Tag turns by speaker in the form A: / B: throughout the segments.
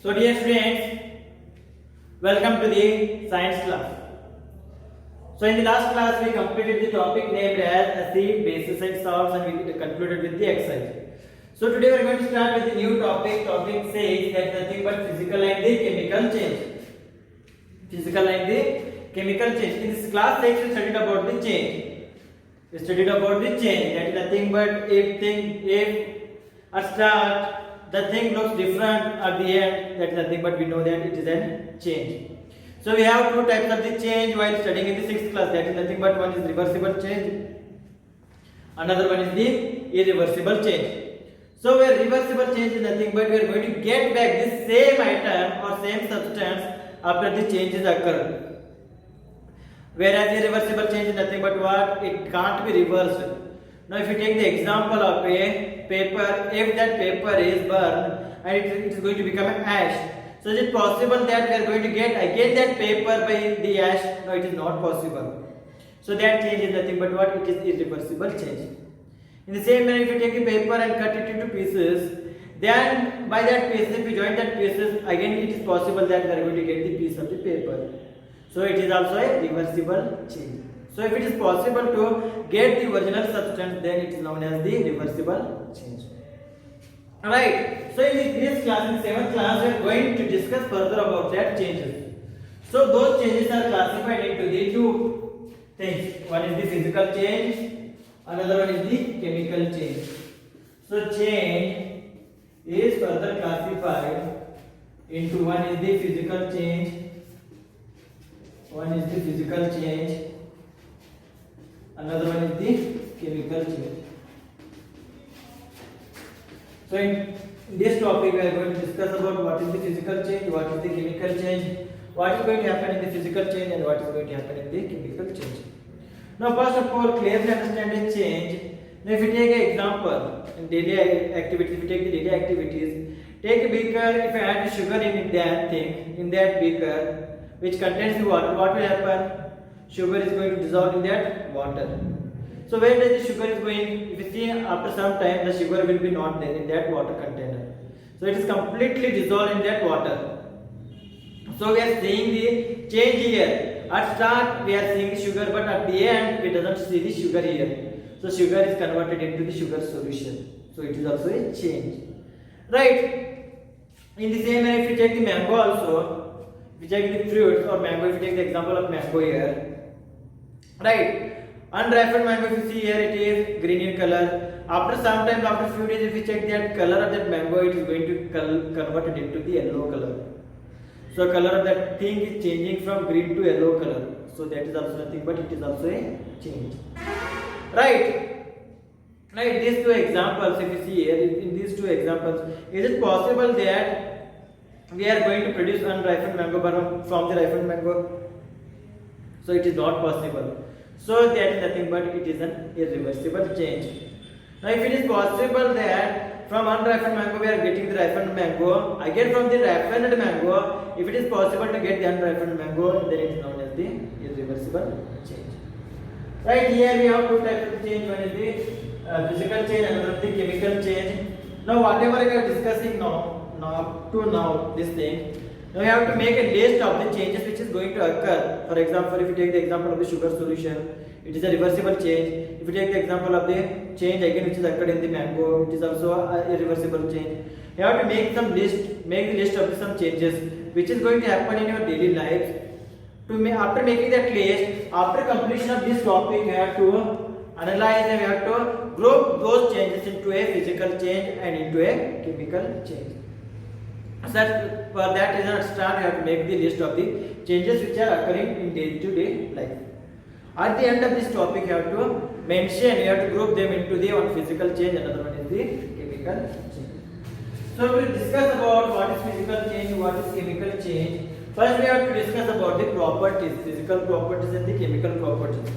A: So dear students, welcome to the science class. So in the last class we completed the topic named as acid, bases and salts, and we concluded with the exercise. So today we are going to start with the new topic. Topic says that nothing but physical and the chemical change. Physical and the chemical change. In this class 6 we studied about the change. We studied about the change. That is nothing but if at start the thing looks different at the end, that is nothing but we know that it is a change. So we have two types of the change while studying in the 6th class. That is nothing but one is reversible change, another one is the irreversible change. So where reversible change is nothing but we are going to get back the same item or same substance after the changes occur. Whereas irreversible change is nothing but what? It can't be reversed. Now if you take the example of a paper, if that paper is burned and it is going to become ash, so is it possible that we are going to get again that paper by the ash? No, it is not possible. So that change is nothing but what? It is irreversible change. In the same manner, if you take the paper and cut it into pieces, then by that pieces, if you join that pieces, again it is possible that we are going to get the piece of the paper. So it is also a reversible change. So if it is possible to get the original substance, then it is known as the reversible change. Alright, so in this class, in 7th class, we are going to discuss further about that changes. So those changes are classified into the two things. One is the physical change, another one is the chemical change. So change is further classified into one is the physical change, one is the physical change, another one is the chemical change. So in this topic we are going to discuss about what is the physical change, what is the chemical change, what is going to happen in the physical change and what is going to happen in the chemical change. Now first of all, clearly understand the change. Now if you take an example in daily activities, if you take the daily activities, take a beaker, if you add the sugar in that thing, in that beaker which contains the water, what will happen? Sugar is going to dissolve in that water. So where does the sugar is going? If you see after some time the sugar will be not there in that water container. So it is completely dissolved in that water. So we are seeing the change here. At start we are seeing the sugar, but at the end we doesn't see the sugar here. So sugar is converted into the sugar solution. So it is also a change. Right? In the same way, if you take the mango also, if you take the fruits or mango, if you take the example of mango here. Right, unripened mango, if you see here, it is green in color. After some time, after few days, if you check that color of that mango, it is going to convert it into the yellow color. So color of that thing is changing from green to yellow color. So that is also nothing but it is also a change. Right. Right. These two examples, if you see here, in these two examples, is it possible that we are going to produce unripened mango from the ripened mango? So it is not possible. So that is nothing but it is an irreversible change. Now if it is possible that from unripened mango we are getting the ripened mango, again from the ripened mango, if it is possible to get the unripened mango, then it is known as the irreversible change. Right, here we have two types of change. One is the physical change, another is the chemical change. Now whatever we are discussing now this thing, now we have to make a list of the changes which is going to occur. For example, if you take the example of the sugar solution, it is a reversible change. If you take the example of the change again which is occurred in the mango, it is also a irreversible change. You have to make the list of some changes which is going to happen in your daily lives. After making that list, after completion of this topic, you have to analyze and you have to group those changes into a physical change and into a chemical change. So for that reason, at start you have to make the list of the changes which are occurring in day-to-day life. At the end of this topic, you have to mention, you have to group them into the one physical change, another one is the chemical change. So we will discuss about what is physical change, what is chemical change. First we have to discuss about the properties, physical properties and the chemical properties.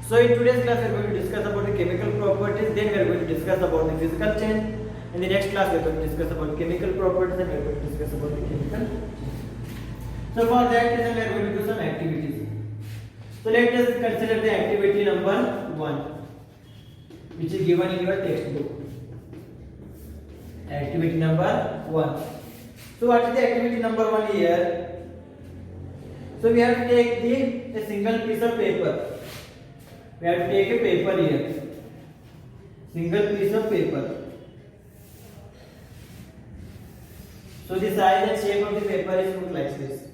A: So in today's class we are going to discuss about the chemical properties, then we are going to discuss about the physical change. In the next class, we are going to discuss about chemical properties and we are going to discuss about the chemical change. So for that reason, we are going to do some activities. So let us consider the activity number 1, which is given in your textbook. Activity number 1. So what is the activity number 1 here? So we have to take a single piece of paper. We have to take a paper here. Single piece of paper. So the size and shape of the paper is look like this.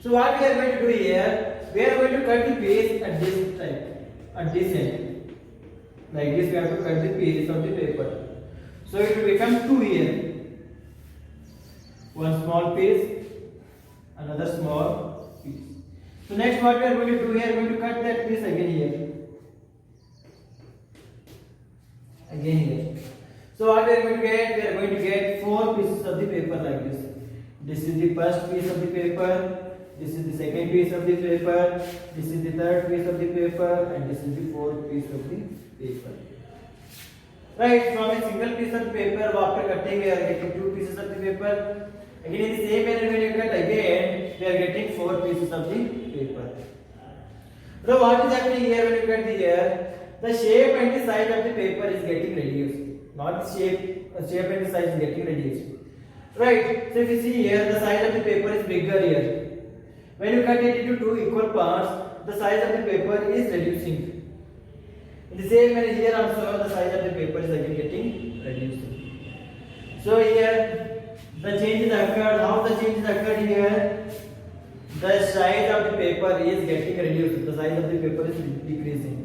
A: So what we are going to do here? We are going to cut the piece at this type, at this end. Like this, we have to cut the piece of the paper. So it will become 2 here. One small piece, another small piece. So next what we are going to do here, we are going to cut that piece again here. Again here. So what we are going to get? We are going to get 4 pieces of the paper like this. This is the first piece of the paper. This is the second piece of the paper. This is the third piece of the paper, and this is the fourth piece of the paper. Right, from a single piece of paper, after cutting, we are getting 2 pieces of the paper. Again, in the same manner, when you cut again, we are getting 4 pieces of the paper. So, what is happening here when you cut here? The shape and the size of the paper is getting reduced. Not the shape and the size is getting reduced. Right, so if you see here, the size of the paper is bigger here. When you cut it into 2 equal parts, the size of the paper is reducing. In the same manner here also the size of the paper is again getting reduced. So here the changes occurred. How the changes occurred here? The size of the paper is getting reduced. The size of the paper is decreasing.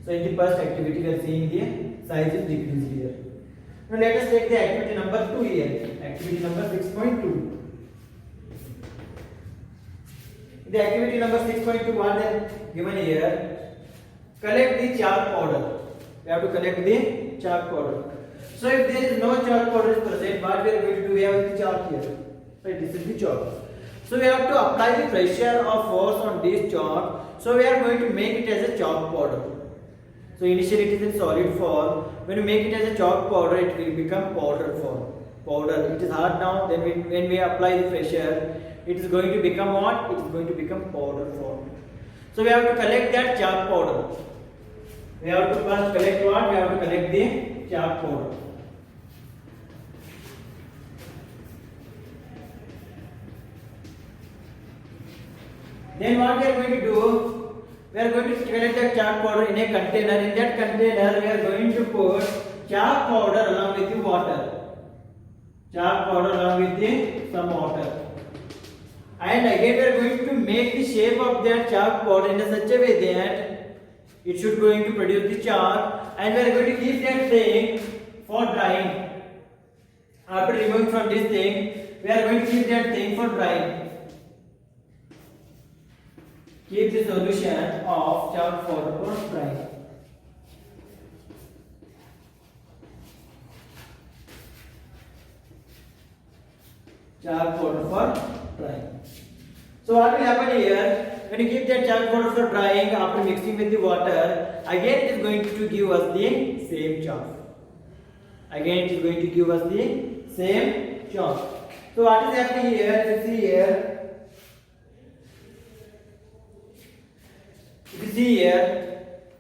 A: So in the first activity we are seeing the size is decreased here. Now let us take the activity number 2 here. Activity number 6.2. The activity number 6.2 what is given here? Collect the chalk powder. We have to collect the chalk powder. So if there is no chalk powder present, what we are going to do? We have the chalk here. Right, this is the chalk. So we have to apply the pressure or force on this chalk. So we are going to make it as a chalk powder. So initially it is in solid form. When you make it as a chalk powder, it will become powder form. Powder. It is hard now. Then when we apply the pressure, it is going to become what? It is going to become powder form. So we have to collect that chalk powder. We have to first collect what? We have to collect the chalk powder. Then what we are going to do? We are going to collect that chalk powder in a container. In that container, we are going to put chalk powder along with the water. Chalk powder along with some water. And again, we are going to make the shape of that chalk powder in such a way that it should going to produce the chalk, and we are going to keep that thing for drying. After removing from this thing, we are going to keep that thing for drying. Keep the solution of chalk powder for drying. Chalk powder for drying. So what will happen here? When you keep that chalk powder for drying after mixing with the water, again it is going to give us the same chalk. Again it is going to give us the same chalk. So what is happening here? You see here. If you see here,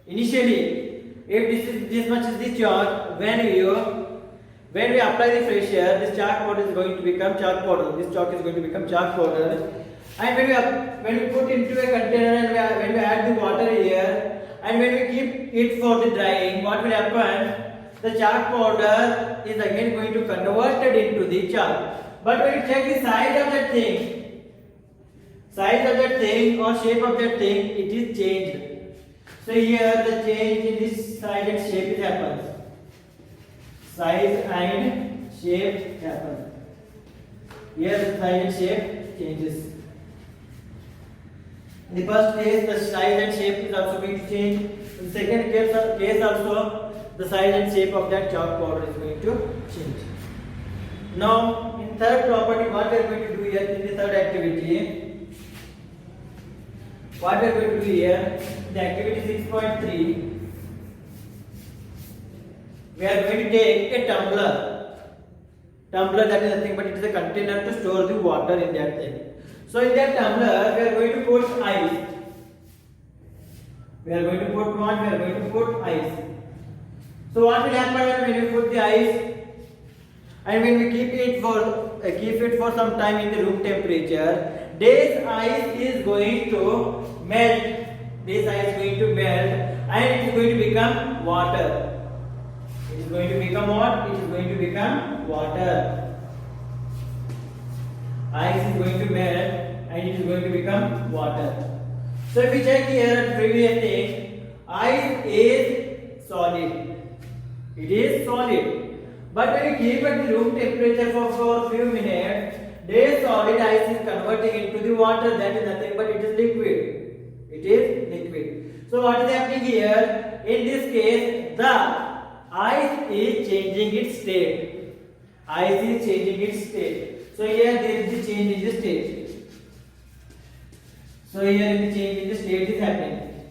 A: initially, if this much is the chalk, when we apply the pressure, this chalk powder is going to become chalk powder. This chalk is going to become chalk powder. And when we put into a container and when we add the water here, and when we keep it for the drying, what will happen? The chalk powder is again going to converted into the chalk. But when you check the size of that thing or shape of that thing, it is changed. So here the change in this size and shape it happens. Size and shape happens. Here the size and shape changes. In the first case, the size and shape is also going to change. In the second case also, the size and shape of that chalk powder is going to change. Now, in third property, what we are going to do here in the third activity, what we are going to do here, the activity 6.3, we are going to take a tumbler. Tumbler, that is nothing but it is a container to store the water in that thing. So in that tumbler, we are going to put ice. We are going to put what? We are going to put ice. So what will happen when you put the ice? and when we keep it for some time in the room temperature, this ice is going to melt. This ice is going to melt, and it is going to become water. It is going to become what? It is going to become water. Ice is going to melt, and it is going to become water. So if we check here at previous thing, ice is solid. It is solid. But when we keep at the room temperature for a few minutes, this solid ice is converting into the water. That is nothing but it is liquid. It is liquid. So what is happening here? In this case, the ice is changing its state. Ice is changing its state. So here there is the change in the state. So here the change in the state is happening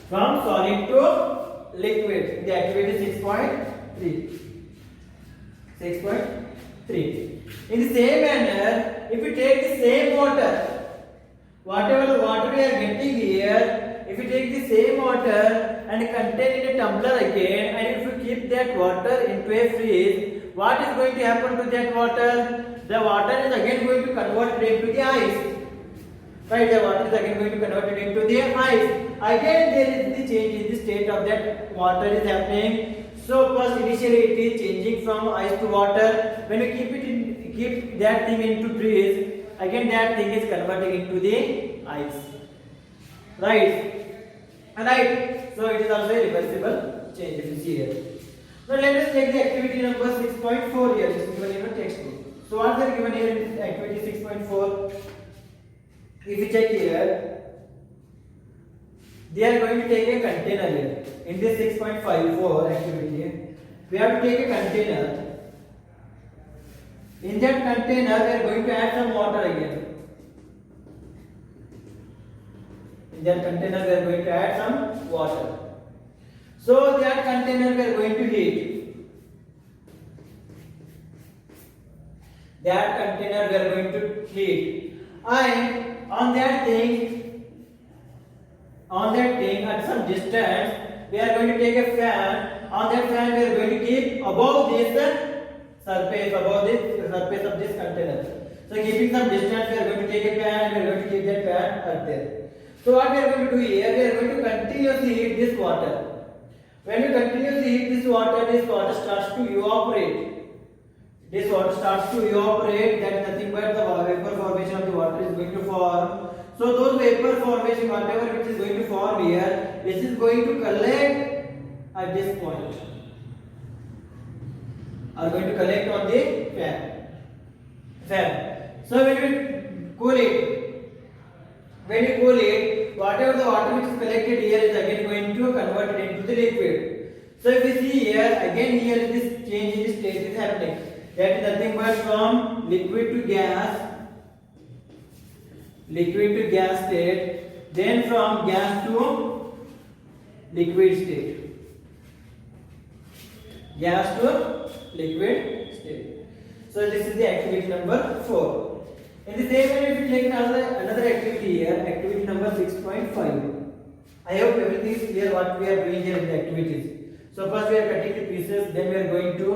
A: from solid to liquid. The activity 6.3. 6.3. In the same manner, if we take the same water, whatever the water we are getting here, if we take the same water and contain in a tumbler again, and if we keep that water into a fridge, what is going to happen to that water? The water is again going to convert it into the ice. Right, the water is again going to convert it into the ice. Again there is the change in the state of that water is happening. So first initially it is changing from ice to water. When we keep that thing into freeze, again that thing is converting into the ice. Right. Right. So it is also a reversible change if you see here. Now let us take the activity number 6.4 here. This is given in your textbook. So what is given here in activity 6.4? If you check here, they are going to take a container here. In this 6.54 activity, we have to take a container. In that container, we are going to add some water again. In that container, we are going to add some water. So that container we are going to heat. That container we are going to heat. And on that thing at some distance, we are going to take a fan. On that fan, we are going to keep above this surface of this container. So keeping some distance, we are going to take a fan and we are going to keep that fan up there. So what we are going to do here, we are going to continuously heat this water. When we continuously heat this water starts to evaporate. This water starts to evaporate. That is nothing but the vapor formation of the water is going to form. So those vapor formation, whatever which is going to form here, this is going to collect at this point. Are going to collect on the fan. So when we cool it, whatever the water which is collected here is again going to convert it into the liquid. So if we see here, again here this change in the state is happening. That is nothing but from liquid to gas state, then from gas to liquid state. Gas to liquid state. So this is the activity number 4. In the same way, if you take another activity here, activity number 6.5. I hope everything is clear what we are doing here in the activities. So first we are cutting the pieces, then we are going to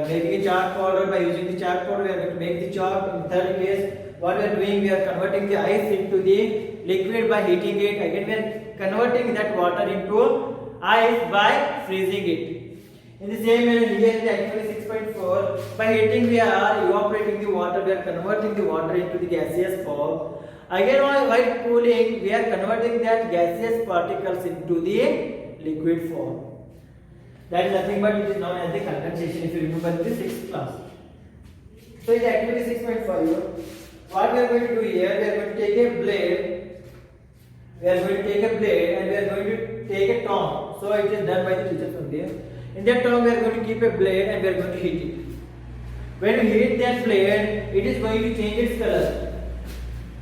A: making a chalk powder. By using the chalk powder, we are going to make the chalk. In third case, what we are doing, we are converting the ice into the liquid by heating it. Again, we are converting that water into ice by freezing it. In the same way, here in the activity 6.4, by heating we are evaporating the water, we are converting the water into the gaseous form. Again, while cooling, we are converting that gaseous particles into the liquid form. That is nothing but it is known as the condensation, if you remember in the 6th class. So in the activity 6.5, what we are going to do here, we are going to take a blade. We are going to take a blade and we are going to take a tongue. So it is done by the teacher from there. In that tongue, we are going to keep a blade and we are going to heat it. When we heat that blade, it is going to change its color.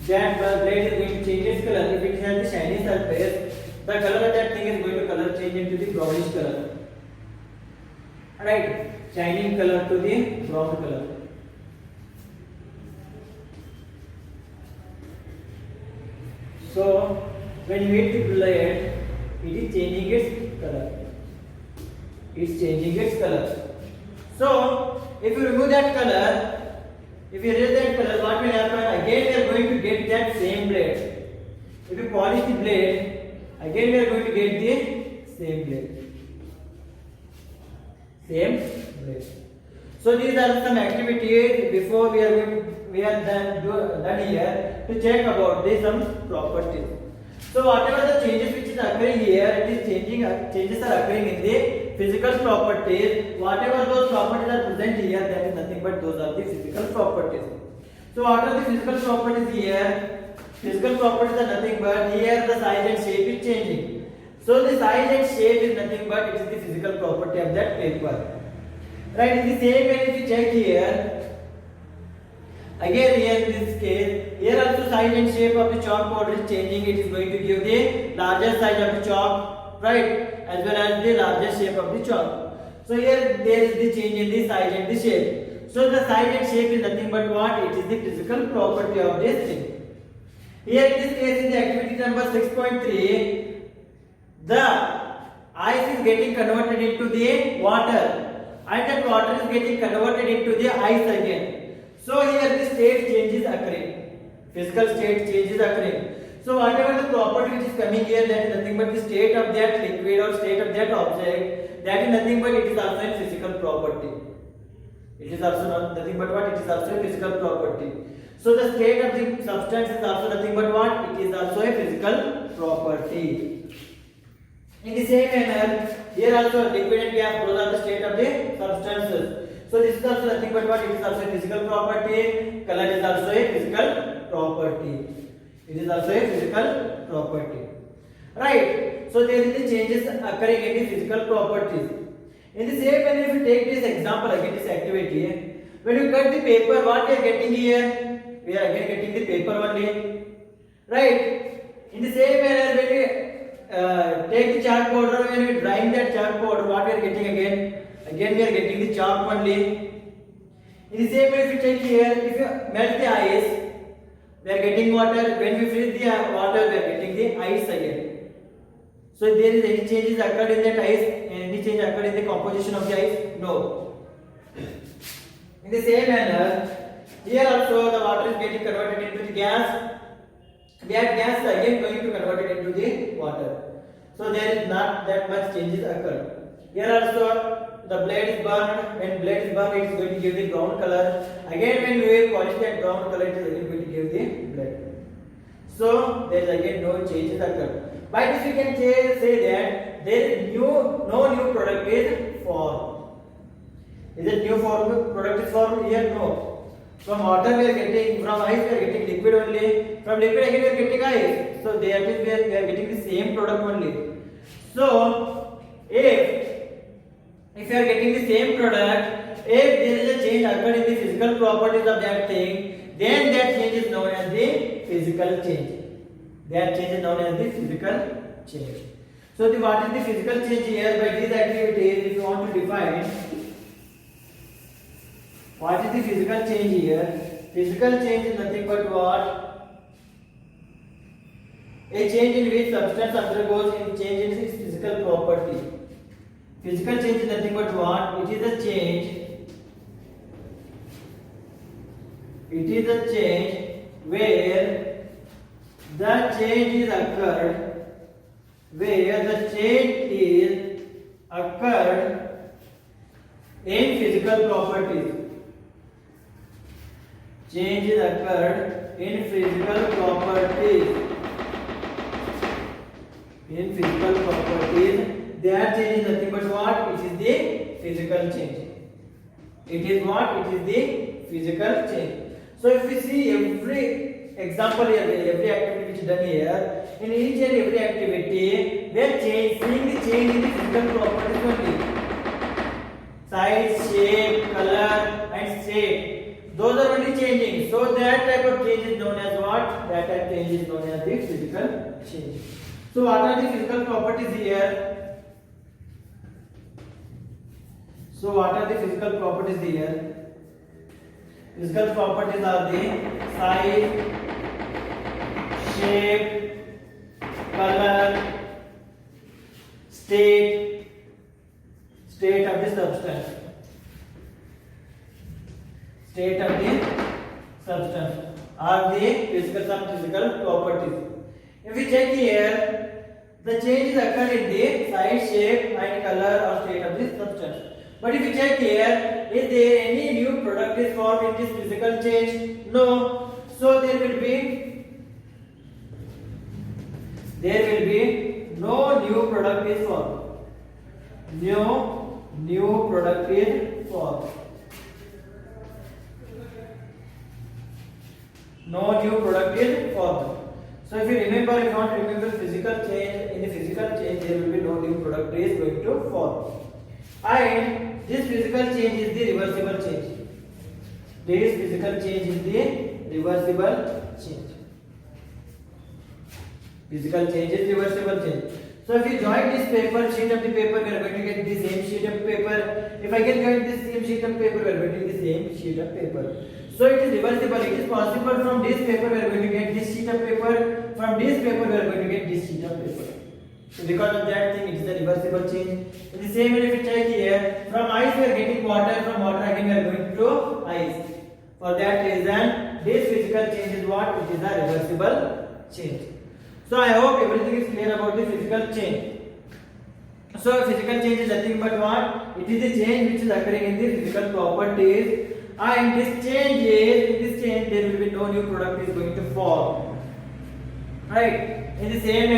A: That blade is going to change its color. If it has the shiny surface, the color of that thing is going to change into the brownish color. Right, shining color to the brown color. So when you heat the blade, it is changing its color. It's changing its color. So if you remove that color, if you erase that color, what will happen? Again we are going to get that same blade. If you polish the blade, again we are going to get the same blade. Same blade. So these are some activities before we are done here to check about the some properties. So whatever the changes which is occurring here, it is changes are occurring in the physical properties. Whatever those properties are present here, that is nothing but those are the physical properties. So what are the physical properties here? Physical properties are nothing but here the size and shape is changing. So the size and shape is nothing but it is the physical property of that paper. Right? In the same way, if you check here, again here in this case, here also size and shape of the chalk powder is changing. It is going to give the larger size of the chalk, right, as well as the larger shape of the chalk. So here there is the change in the size and the shape. So the size and shape is nothing but what? It is the physical property of this thing. Here in this case, in the activity number 6.3, the ice is getting converted into the water, and that water is getting converted into the ice again. So here the state change is occurring. Physical state change is occurring. So whatever the property which is coming here, that is nothing but the state of that liquid or state of that object. That is nothing but it is also a physical property. It is also nothing but what? It is also a physical property. So the state of the substance is also nothing but what? It is also a physical property. In the same manner, here also liquid and gas, those are the state of the substances. So this is also nothing but what? It is also a physical property. Color is also a physical property. It is also a physical property. Right? So there is the changes occurring in the physical properties. In the same manner, if you take this example again, this activity, when you cut the paper, what we are getting here? We are again getting the paper only. Right? In the same manner, when we take the chalk powder, when we drying that chalk powder, what we are getting again? Again we are getting the chalk only. In the same way, if you take here, if you melt the ice, we are getting water. When we freeze the water, we are getting the ice again. So there is any changes occurred in that ice? Any change occurred in the composition of the ice? No. In the same manner, here also the water is getting converted into the gas. That gas is again going to convert it into the water. So there is not that much changes occur. Here also the blade is burned. When blade is burned, it is going to give the brown color. Again, when we polish that brown color, it is again going to give the black. So there is again no changes occur. By this we can say that there is no new product is formed. Is it new product is formed? Here no. From water we are getting, from ice we are getting liquid only. From liquid again we are getting ice. So there is we are getting the same product only. So if you are getting the same product, if there is a change occurred in the physical properties of that thing, then that change is known as the physical change. That change is known as the physical change. So what is the physical change here? By these activities, if you want to define what is the physical change here? Physical change is nothing but what? A change in which substance undergoes a change in its physical property. Physical change is nothing but what? It is a change. It is a change where the change is occurred. Where the change is occurred in physical properties. Change is occurred in physical properties. In physical properties, that change is nothing but what? It is the physical change. It is what? It is the physical change. So if we see every example here, every activity which is done here, in each and every activity, we are seeing the change in the physical properties only. Size, shape, color, and state. Those are only changing. So that type of change is known as what? That type of change is known as the physical change. So what are the physical properties here? So what are the physical properties here? Physical properties are the size, shape, color, state of the substance. state of the substance or the some physical properties. If we check here, the changes occur in the size, shape and color or state of the substance. But if we check here, is there any new product is formed in this physical change? No. So there will be no new product is formed. No new product is formed. No new product is formed. So if you remember, if you want to remember physical change, in the physical change there will be no new product is going to form. And this physical change is the reversible change. This physical change is the reversible change. Physical change is reversible change. So if you join this paper, sheet of the paper, we are going to get the same sheet of paper. If I can join this same sheet of paper, we are going to get the same sheet of paper. So it is reversible. It is possible from this paper we are going to get this sheet of paper. From this paper we are going to get this sheet of paper. So because of that thing, it is a reversible change. In the same way, if we check here, from ice we are getting water. From water again we are going to ice. For that reason, this physical change is what? It is a reversible change. So I hope everything is clear about the physical change. So physical change is nothing but what? It is the change which is occurring in the physical properties. And in this change there will be no new product is going to form. Right? In the same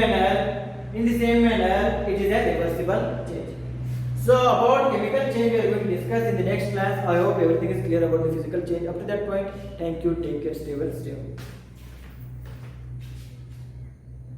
A: manner, it is a reversible change. So about chemical change we are going to discuss in the next class. I hope everything is clear about the physical change. Up to that point, thank you, take care, stay well, stay home.